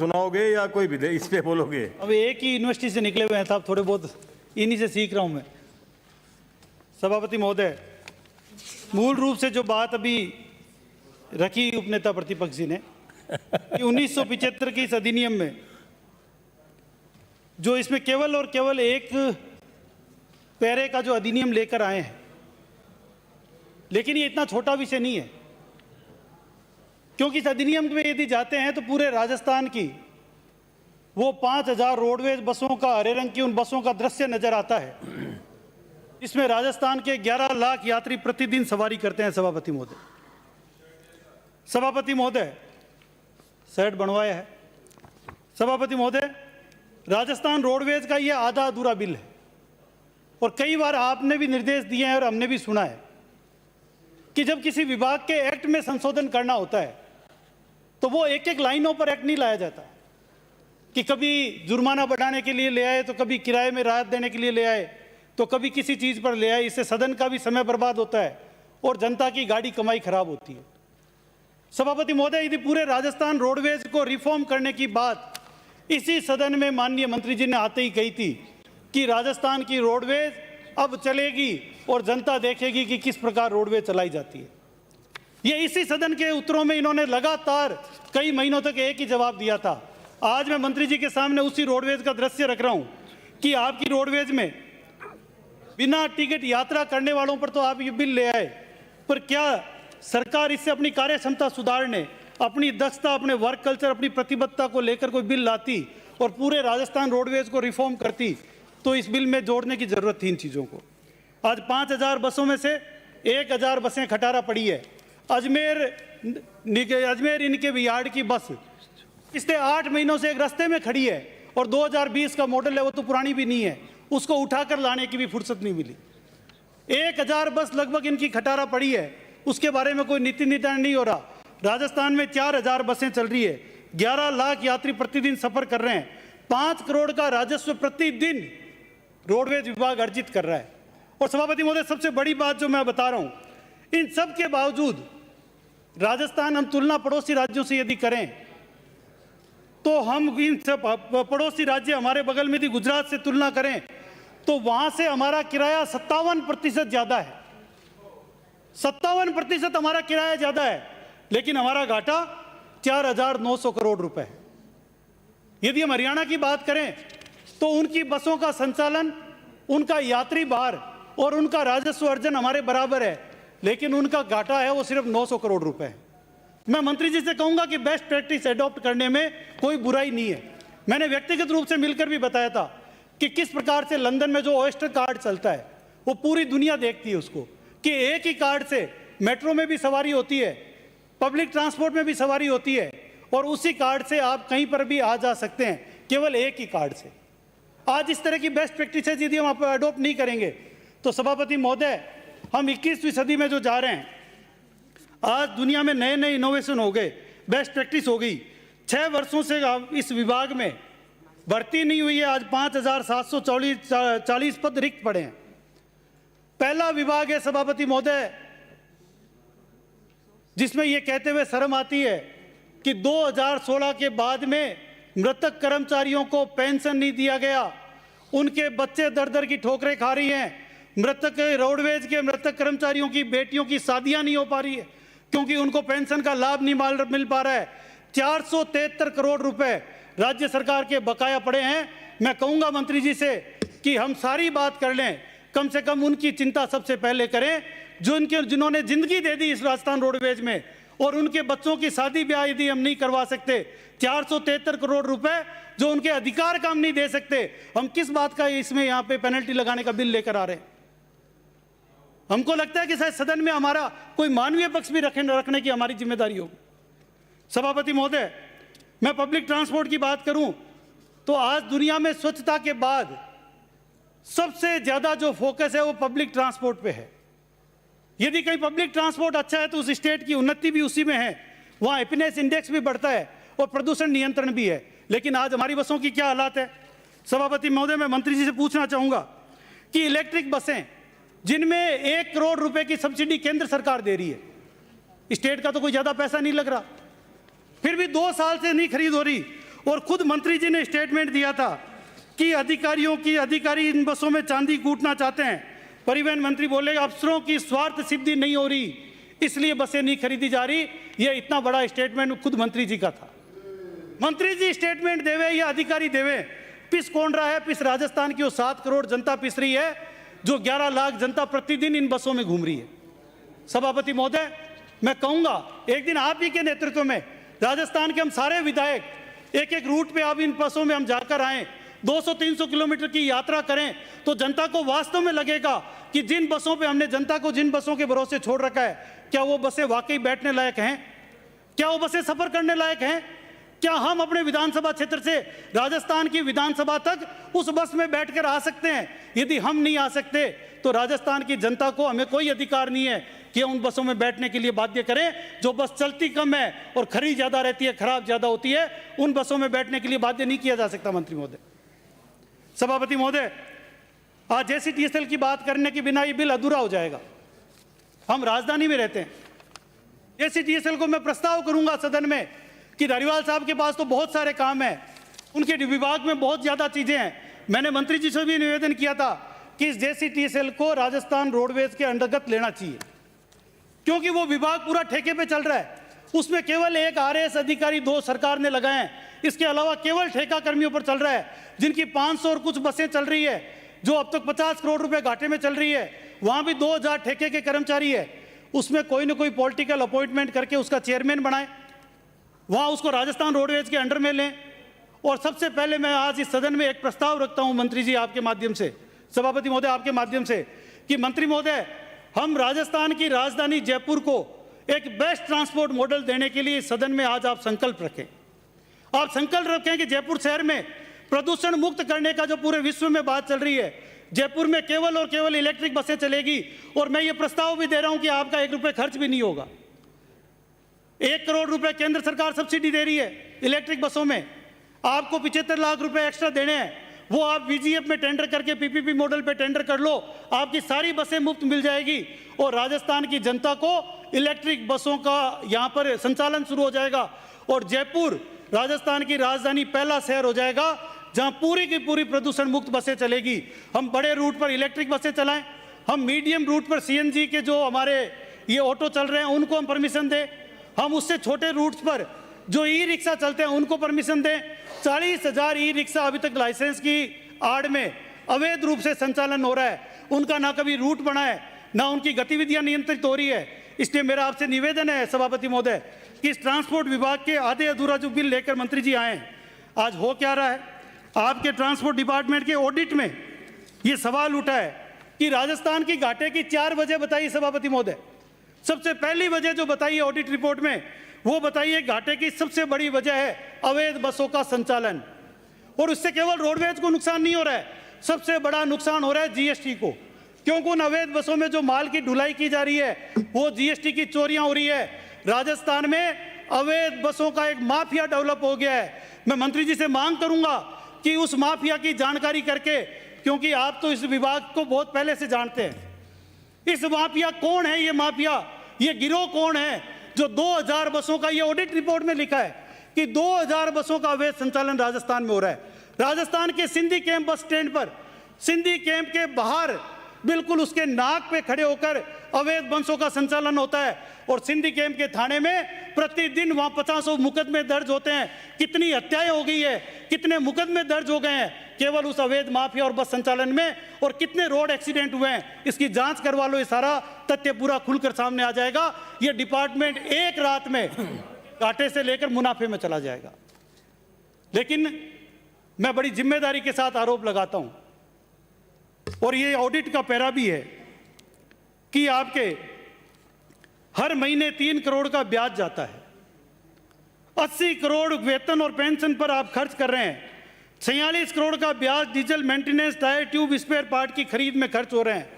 सुनाओगे या कोई विधेयक इस पे बोलोगे? अब एक ही यूनिवर्सिटी से निकले हुए हैं साहब, थोड़े बहुत इन्हीं से सीख रहा हूं मैं। सभापति महोदय, मूल रूप से जो बात अभी रखी उपनेता प्रतिपक्ष जी ने कि 1975 के इस अधिनियम में जो इसमें केवल और केवल एक पैरे का जो अधिनियम लेकर आए हैं, लेकिन ये इतना छोटा विषय नहीं है, क्योंकि इस अधिनियम में यदि जाते हैं तो पूरे राजस्थान की वो 5000 रोडवेज बसों का, हरे रंग की उन बसों का दृश्य नजर आता है, इसमें राजस्थान के 11 लाख यात्री प्रतिदिन सवारी करते हैं। सभापति महोदय सेट बनवाया है। सभापति महोदय, राजस्थान रोडवेज का यह आधा अधूरा बिल है और कई बार आपने भी निर्देश दिए हैं और हमने भी सुना है कि जब किसी विभाग के एक्ट में संशोधन करना होता है तो वो एक एक लाइनों पर एक्ट नहीं लाया जाता कि कभी जुर्माना बढ़ाने के लिए ले आए, तो कभी किराए में राहत देने के लिए ले आए, तो कभी किसी चीज पर ले आए। इससे सदन का भी समय बर्बाद होता है और जनता की गाड़ी कमाई खराब होती है। सभापति महोदय, यदि पूरे राजस्थान रोडवेज को रिफॉर्म करने की बात इसी सदन में माननीय मंत्री जी ने आते ही कही थी कि राजस्थान की रोडवेज अब चलेगी और जनता देखेगी कि किस प्रकार रोडवेज चलाई जाती है। ये इसी सदन के उत्तरों में इन्होंने लगातार कई महीनों तक एक ही जवाब दिया था। आज मैं मंत्री जी के सामने उसी रोडवेज का दृश्य रख रहा हूं कि आपकी रोडवेज में बिना टिकट यात्रा करने वालों पर तो आप ये बिल ले आए, पर क्या सरकार इससे अपनी कार्य क्षमता सुधारने, अपनी दक्षता, अपने वर्क कल्चर, अपनी प्रतिबद्धता को लेकर कोई बिल लाती और पूरे राजस्थान रोडवेज को रिफॉर्म करती तो इस बिल में जोड़ने की जरूरत थी इन चीजों को। आज 5000 बसों में से 1000 बसें खटारा पड़ी है। अजमेर इनके बिहाड़ की बस पिछले 8 महीनों से एक रास्ते में खड़ी है और 2020 का मॉडल है, वो तो पुरानी भी नहीं है, उसको उठाकर लाने की भी फुर्सत नहीं मिली। 1000 बस लगभग इनकी खटारा पड़ी है, उसके बारे में कोई नीति निर्धारण नहीं हो रहा। राजस्थान में 4000 बसें चल रही है, 11 लाख यात्री प्रतिदिन सफर कर रहे हैं, 5 करोड़ का राजस्व प्रतिदिन रोडवेज विभाग अर्जित कर रहा है। और सभापति महोदय, सबसे बड़ी बात जो मैं बता रहा हूं, इन सब के बावजूद राजस्थान, हम तुलना पड़ोसी राज्यों से यदि करें तो हम इन सब पड़ोसी राज्य हमारे बगल में थी गुजरात से तुलना करें तो वहां से हमारा किराया 57% ज्यादा है। 57% हमारा किराया ज्यादा है, लेकिन हमारा घाटा 4900 करोड़ रुपए है। यदि हम हरियाणा की बात करें तो उनकी बसों का संचालन, उनका यात्री भार और उनका राजस्व अर्जन हमारे बराबर है, लेकिन उनका घाटा है वो सिर्फ 900 करोड़ रुपए है। मैं मंत्री जी से कहूंगा कि बेस्ट प्रैक्टिस एडॉप्ट करने में कोई बुराई नहीं है। मैंने व्यक्तिगत रूप से मिलकर भी बताया था कि किस प्रकार से लंदन में जो ऑयस्टर कार्ड चलता है वो पूरी दुनिया देखती है उसको, कि एक ही कार्ड से मेट्रो में भी सवारी होती है, पब्लिक ट्रांसपोर्ट में भी सवारी होती है और उसी कार्ड से आप कहीं पर भी आ जा सकते हैं, केवल एक ही कार्ड से। आज इस तरह की बेस्ट प्रैक्टिसेज यदि हम अडॉप्ट नहीं करेंगे तो सभापति महोदय, हम 21वीं सदी में जो जा रहे हैं, आज दुनिया में नए नए इनोवेशन हो गए, बेस्ट प्रैक्टिस हो गई। 6 वर्षों से इस विभाग में भर्ती नहीं हुई है। आज 5740 पद रिक्त पड़े हैं। पहला विभाग है सभापति महोदय जिसमें यह कहते हुए शर्म आती है कि 2016 के बाद में मृतक कर्मचारियों को पेंशन नहीं दिया गया, उनके बच्चे दर दर की ठोकरें खा रही हैं। मृतक रोडवेज के मृतक कर्मचारियों की बेटियों की शादियां नहीं हो पा रही है क्योंकि उनको पेंशन का लाभ नहीं मिल पा रहा है। 473 करोड़ रुपए राज्य सरकार के बकाया पड़े हैं। मैं कहूंगा मंत्री जी से कि हम सारी बात कर लें, कम से कम उनकी चिंता सबसे पहले करें जिन्होंने जिंदगी दे दी इस राजस्थान रोडवेज में, और उनके बच्चों की शादी ब्याह यदि हम नहीं करवा सकते, 473 करोड़ रुपए जो उनके अधिकार का हम नहीं दे सकते, हम किस बात का इसमें यहां पे पेनल्टी लगाने का बिल लेकर आ रहे हैं? हमको लगता है कि शायद सदन में हमारा कोई मानवीय पक्ष भी रखने की हमारी जिम्मेदारी होगी। सभापति महोदय, मैं पब्लिक ट्रांसपोर्ट की बात करूं तो आज दुनिया में स्वच्छता के बाद सबसे ज्यादा जो फोकस है वो पब्लिक ट्रांसपोर्ट पे है। यदि कहीं पब्लिक ट्रांसपोर्ट अच्छा है तो उस स्टेट की उन्नति भी उसी में है, वहां हैप्पीनेस इंडेक्स भी बढ़ता है और प्रदूषण नियंत्रण भी है। लेकिन आज हमारी बसों की क्या हालात है? सभापति महोदय, मैं मंत्री जी से पूछना चाहूंगा कि इलेक्ट्रिक बसें जिनमें 1 करोड़ रुपए की सब्सिडी केंद्र सरकार दे रही है, स्टेट का तो कोई ज्यादा पैसा नहीं लग रहा, फिर भी 2 साल से नहीं खरीद हो रही और खुद मंत्री जी ने स्टेटमेंट दिया था कि अधिकारी इन बसों में चांदी कूटना चाहते हैं। परिवहन मंत्री बोले अफसरों की स्वार्थ सिद्धि नहीं हो रही, इसलिए बसें नहीं खरीदी जा रही। ये इतना बड़ा स्टेटमेंट खुद मंत्री जी का था। मंत्री जी स्टेटमेंट देवे या अधिकारी देवे, पिस कौन रहा है? पिस राजस्थान की वो 7 करोड़ जनता पिस रही है, जो 11 लाख जनता प्रतिदिन इन बसों में घूम रही है। सभापति महोदय, मैं कहूंगा एक दिन आप ही के नेतृत्व में राजस्थान के हम सारे विधायक एक एक रूट पे अब इन बसों में हम जाकर आए, 200-300 किलोमीटर की यात्रा करें, तो जनता को वास्तव में लगेगा कि जिन बसों पे हमने जनता को जिन बसों के भरोसे छोड़ रखा है, क्या वो बसें वाकई बैठने लायक हैं? क्या वो बसें सफर करने लायक हैं? क्या हम अपने विधानसभा क्षेत्र से राजस्थान की विधानसभा तक उस बस में बैठकर आ सकते हैं? यदि हम नहीं आ सकते तो राजस्थान की जनता को हमें कोई अधिकार नहीं है कि उन बसों में बैठने के लिए बाध्य करें। जो बस चलती कम है और खरी ज्यादा रहती है, खराब ज्यादा होती है, उन बसों में बैठने के लिए बाध्य नहीं किया जा सकता। मंत्री महोदय, सभापति महोदय, आज जेसीटीएसएल की बात करने के बिना ये बिल अधूरा हो जाएगा। हम राजधानी में रहते हैं। जेसीटीएसएल को मैं प्रस्ताव करूंगा सदन में कि धारीवाल साहब के पास तो बहुत सारे काम है, उनके विभाग में बहुत ज्यादा चीजें हैं। मैंने मंत्री जी से भी निवेदन किया था कि इस जेसीटीएसएल को राजस्थान रोडवेज के अंतर्गत लेना चाहिए, क्योंकि वो विभाग पूरा ठेके पे चल रहा है। उसमें केवल एक आरएएस अधिकारी 2 सरकार ने लगाए हैं, इसके अलावा केवल ठेका कर्मियों पर चल रहा है, जिनकी 500 और कुछ बसें चल रही है, जो अब तक 50 करोड़ रुपए घाटे में चल रही है। वहां भी 2000 ठेके के कर्मचारी है। उसमें कोई ना कोई पॉलिटिकल अपॉइंटमेंट करके उसका चेयरमैन बनाए, वहां उसको राजस्थान रोडवेज के अंडर में लें। और सबसे पहले मैं आज इस सदन में एक प्रस्ताव रखता हूं मंत्री जी आपके माध्यम से, सभापति महोदय आपके माध्यम से, कि मंत्री महोदय, हम राजस्थान की राजधानी जयपुर को एक बेस्ट ट्रांसपोर्ट मॉडल देने के लिए सदन में आज आप संकल्प रखें। आप संकल्प रखें कि जयपुर शहर में प्रदूषण मुक्त करने का जो पूरे विश्व में बात चल रही है, जयपुर में केवल और केवल इलेक्ट्रिक बसें चलेगी। और मैं ये प्रस्ताव भी दे रहा हूं कि आपका 1 रुपये खर्च भी नहीं होगा। 1 करोड़ रुपए केंद्र सरकार सब्सिडी दे रही है इलेक्ट्रिक बसों में, आपको 75 लाख रुपए एक्स्ट्रा देने हैं, वो आप वीजीएफ में टेंडर करके पीपीपी मॉडल पे टेंडर कर लो, आपकी सारी बसें मुफ्त मिल जाएगी और राजस्थान की जनता को इलेक्ट्रिक बसों का यहां पर संचालन शुरू हो जाएगा। और जयपुर राजस्थान की राजधानी पहला शहर हो जाएगा जहां पूरी की पूरी प्रदूषण मुक्त बसें चलेगी। हम बड़े रूट पर इलेक्ट्रिक बसें चलाएं, हम मीडियम रूट पर सीएनजी के जो हमारे ये ऑटो चल रहे हैं उनको हम परमिशन दें, हम उससे छोटे रूट्स पर जो ई रिक्शा चलते हैं उनको परमिशन दें। 40,000 ई रिक्शा अभी तक लाइसेंस की आड़ में अवैध रूप से संचालन हो रहा है, उनका ना कभी रूट बना है, ना उनकी गतिविधियां नियंत्रित हो रही है। इसलिए मेरा आपसे निवेदन है सभापति महोदय कि इस ट्रांसपोर्ट विभाग के आधे अधूरा जो बिल लेकर मंत्री जी आए हैं, आज हो क्या रहा है, आपके ट्रांसपोर्ट डिपार्टमेंट के ऑडिट में ये सवाल उठा है कि राजस्थान की घाटे की 4 वजह बताइए सभापति महोदय। सबसे पहली वजह जो बताई है ऑडिट रिपोर्ट में, वो बताइए घाटे की सबसे बड़ी वजह है अवैध बसों का संचालन। और उससे केवल रोडवेज को नुकसान नहीं हो रहा है, सबसे बड़ा नुकसान हो रहा है जीएसटी को, क्योंकि उन अवैध बसों में जो माल की ढुलाई की जा रही है वो जीएसटी की चोरियां हो रही है। राजस्थान में अवैध बसों का एक माफिया डेवलप हो गया है। मैं मंत्री जी से मांग करूंगा कि उस माफिया की जानकारी करके, क्योंकि आप तो इस विभाग को बहुत पहले से जानते हैं, इस माफिया कौन है, ये माफिया, ये गिरोह कौन है जो 2000 बसों का, ये ऑडिट रिपोर्ट में लिखा है कि 2000 बसों का अवैध संचालन राजस्थान में हो रहा है। राजस्थान के सिंधी कैंप बस स्टैंड पर, सिंधी कैंप के बाहर बिल्कुल उसके नाक पे खड़े होकर अवैध बसों का संचालन होता है। और सिंधी कैंप के थाने में प्रतिदिन वहां 50 मुकदमे दर्ज होते हैं। कितनी हत्याएं हो गई है, कितने मुकदमे दर्ज हो गए हैं केवल उस अवैध माफिया और बस संचालन में, और कितने रोड एक्सीडेंट हुए हैं, इसकी जांच करवा लो, ये सारा तथ्य पूरा खुलकर सामने आ जाएगा। ये डिपार्टमेंट एक रात में घाटे से लेकर मुनाफे में चला जाएगा। लेकिन मैं बड़ी जिम्मेदारी के साथ आरोप लगाता हूं, और ये ऑडिट का पैरा भी है, कि आपके हर महीने 3 करोड़ का ब्याज जाता है, 80 करोड़ वेतन और पेंशन पर आप खर्च कर रहे हैं, 46 करोड़ का ब्याज diesel maintenance, tyre tube spare part की खरीद में खर्च हो रहे हैं।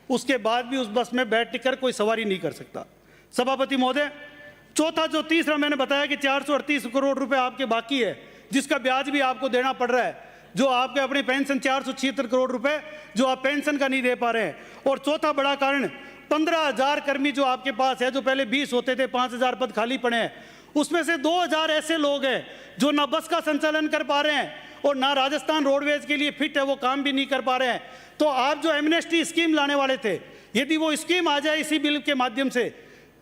उसके बाद भी उस बस में बैठ कर कोई सवारी नहीं कर सकता। सभापति महोदय, चौथा जो तीसरा मैंने बताया कि 438 करोड़ रुपए आपके बाकी है, जिसका ब्याज भी आपको देना पड़ रहा है, जो आपके अपनी पेंशन 476 करोड़ रुपए जो आप पेंशन का नहीं दे पा रहे हैं। और चौथा बड़ा कारण 15,000 कर्मी जो आपके पास है, जो पहले 20 होते थे, 5,000 पद खाली पड़े हैं, उसमें से 2000 ऐसे लोग हैं जो ना बस का संचालन कर पा रहे हैं और ना राजस्थान रोडवेज के लिए फिट है, वो काम भी नहीं कर पा रहे हैं। तो आप जो एमनेस्टी स्कीम लाने वाले थे, यदि वो स्कीम आ जाए इसी बिल के माध्यम से,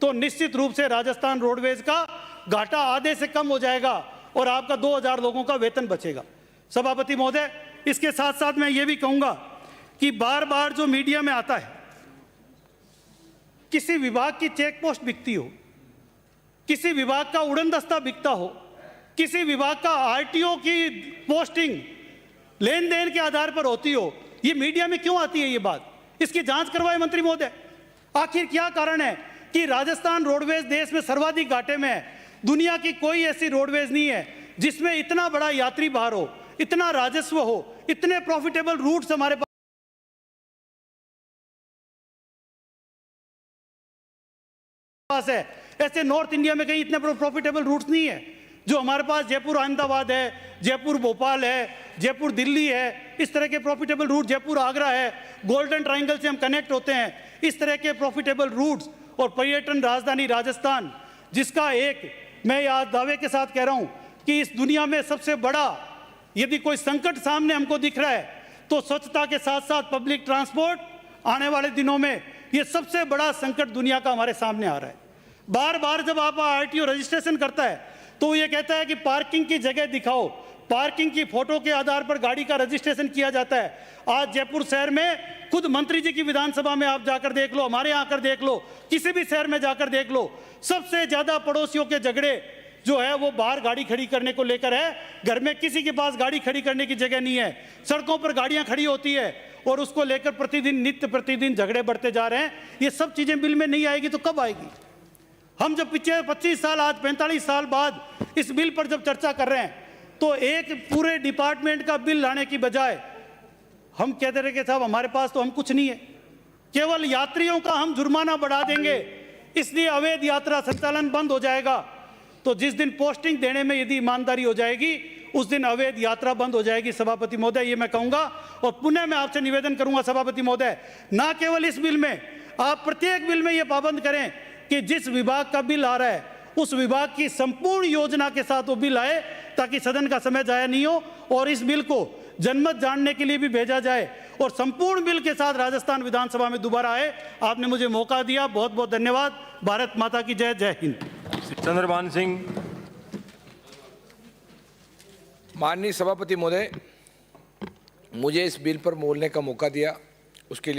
तो निश्चित रूप से राजस्थान रोडवेज का घाटा आधे से कम हो जाएगा और आपका 2000 लोगों का वेतन बचेगा। सभापति महोदय, इसके साथ साथ मैं ये भी कहूंगा कि बार बार जो मीडिया में आता है, किसी विभाग की चेक पोस्ट बिकती हो, किसी विभाग का उड़न दस्ता बिकता हो, किसी विभाग का आरटीओ की पोस्टिंग लेन देन के आधार पर होती हो, ये मीडिया में क्यों आती है ये बात? इसकी जांच करवाए मंत्री महोदय। आखिर क्या कारण है कि राजस्थान रोडवेज देश में सर्वाधिक घाटे में है? दुनिया की कोई ऐसी रोडवेज नहीं है जिसमें इतना बड़ा यात्री भार हो, इतना राजस्व हो, इतने प्रॉफिटेबल रूट्स हमारे पास है। ऐसे नॉर्थ इंडिया में कहीं इतने प्रॉफिटेबल रूट्स नहीं है जो हमारे पास जयपुर अहमदाबाद है, जयपुर भोपाल है, जयपुर दिल्ली है। इस तरह के प्रॉफिटेबल रूट, जयपुर आगरा है, गोल्डन ट्रायंगल से हम कनेक्ट होते हैं। इस तरह के प्रॉफिटेबल रूट्स और पर्यटन राजधानी राजस्थान, जिसका एक मैं आज दावे के साथ कह रहा हूं कि इस दुनिया में सबसे बड़ा यदि कोई संकट सामने हमको दिख रहा है तो स्वच्छता के साथ साथ पब्लिक ट्रांसपोर्ट आने वाले दिनों में ये सबसे बड़ा संकट दुनिया का हमारे सामने आ रहा है। बार बार जब आप आरटीओ रजिस्ट्रेशन करता है तो ये कहता है कि पार्किंग की जगह दिखाओ, पार्किंग की फोटो के आधार पर गाड़ी का रजिस्ट्रेशन किया जाता है। आज जयपुर शहर में खुद मंत्री जी की विधानसभा में आप जाकर देख लो, हमारे यहाँ आकर देख लो, किसी भी शहर में जाकर देख लो, सबसे ज्यादा पड़ोसियों के झगड़े जो है वो बाहर गाड़ी खड़ी करने को लेकर है। घर में किसी के पास गाड़ी खड़ी करने की जगह नहीं है, सड़कों पर गाड़ियां खड़ी होती है और उसको लेकर प्रतिदिन नित्य प्रतिदिन झगड़े बढ़ते जा रहे हैं। ये सब चीजें बिल में नहीं आएगी तो कब आएगी? हम जब पिछले 25 साल, आज 45 साल बाद इस बिल पर जब चर्चा कर रहे हैं तो एक पूरे डिपार्टमेंट का बिल लाने की बजाय हम कहते रहे कि साहब हमारे पास तो हम कुछ नहीं है, केवल यात्रियों का हम जुर्माना बढ़ा देंगे, इसलिए अवैध यात्रा संचालन बंद हो जाएगा। तो जिस दिन पोस्टिंग देने में यदि ईमानदारी हो जाएगी उस दिन अवैध यात्रा बंद हो जाएगी। सभापति महोदय, ये मैं कहूंगा और पुनः मैं आपसे निवेदन करूंगा सभापति महोदय, ना केवल इस बिल में, आप प्रत्येक बिल में यह पाबंद करें कि जिस विभाग का बिल आ रहा है उस विभाग की संपूर्ण योजना के साथ वो बिल आए, ताकि सदन का समय जाया नहीं हो और इस बिल को जनमत जानने के लिए भी भेजा जाए और संपूर्ण बिल के साथ राजस्थान विधानसभा में दोबारा आए। आपने मुझे मौका दिया, बहुत बहुत धन्यवाद। भारत माता की जय। जय हिंद। चंद्रभान सिंह। माननीय सभापति महोदय, मुझे इस बिल पर बोलने का मौका दिया उसके लिए